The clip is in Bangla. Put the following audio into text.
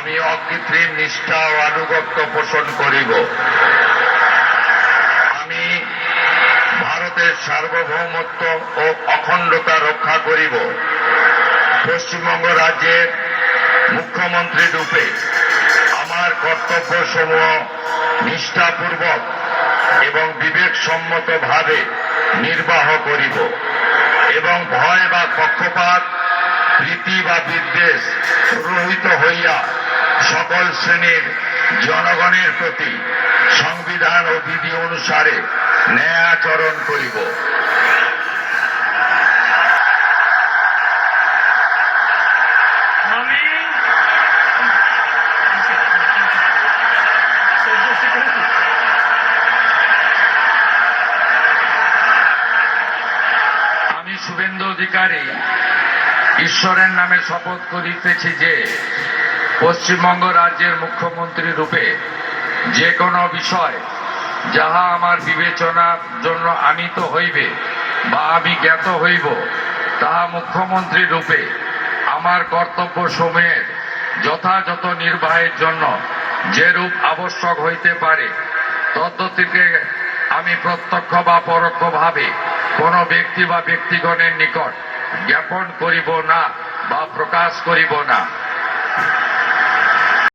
আমি অকৃত্রিম নিষ্ঠা ও আনুগত্য পোষণ করিব। আমি ভারতের সার্বভৌমত্ব ও অখণ্ডতা রক্ষা করিব। পশ্চিমবঙ্গ রাজ্যের মুখ্যমন্ত্রী রূপে আমার কর্তব্যসমূহ নিষ্ঠাপূর্বক এবং বিবেকসম্মতভাবে নির্বাহ করিব এবং ভয় বা পক্ষপাত, প্রীতি বা বিদ্বেষ রহিত হইয়া সকল শ্রেণীর জনগণের প্রতি সংবিধান ও বিধি অনুসারে ন্যায় আচরণ করিব। আমি শুভেন্দু অধিকারী ঈশ্বরের নামে শপথ করিতেছি যে পশ্চিমবঙ্গ রাজ্যের মুখ্যমন্ত্রী রূপে যে কোনো বিষয় যাহা আমার বিবেচনার জন্য আনীত হইবে বা আমি জ্ঞাত হইব, তাহা মুখ্যমন্ত্রী রূপে আমার কর্তব্য সমূহের যথাযথ নির্বাহের জন্য যেরূপ আবশ্যক হইতে পারে তদ্গতিকে আমি প্রত্যক্ষ বা পরোক্ষভাবে কোনো ব্যক্তি বা ব্যক্তিগণের নিকট জ্ঞাপন করিব না বা প্রকাশ করিব না।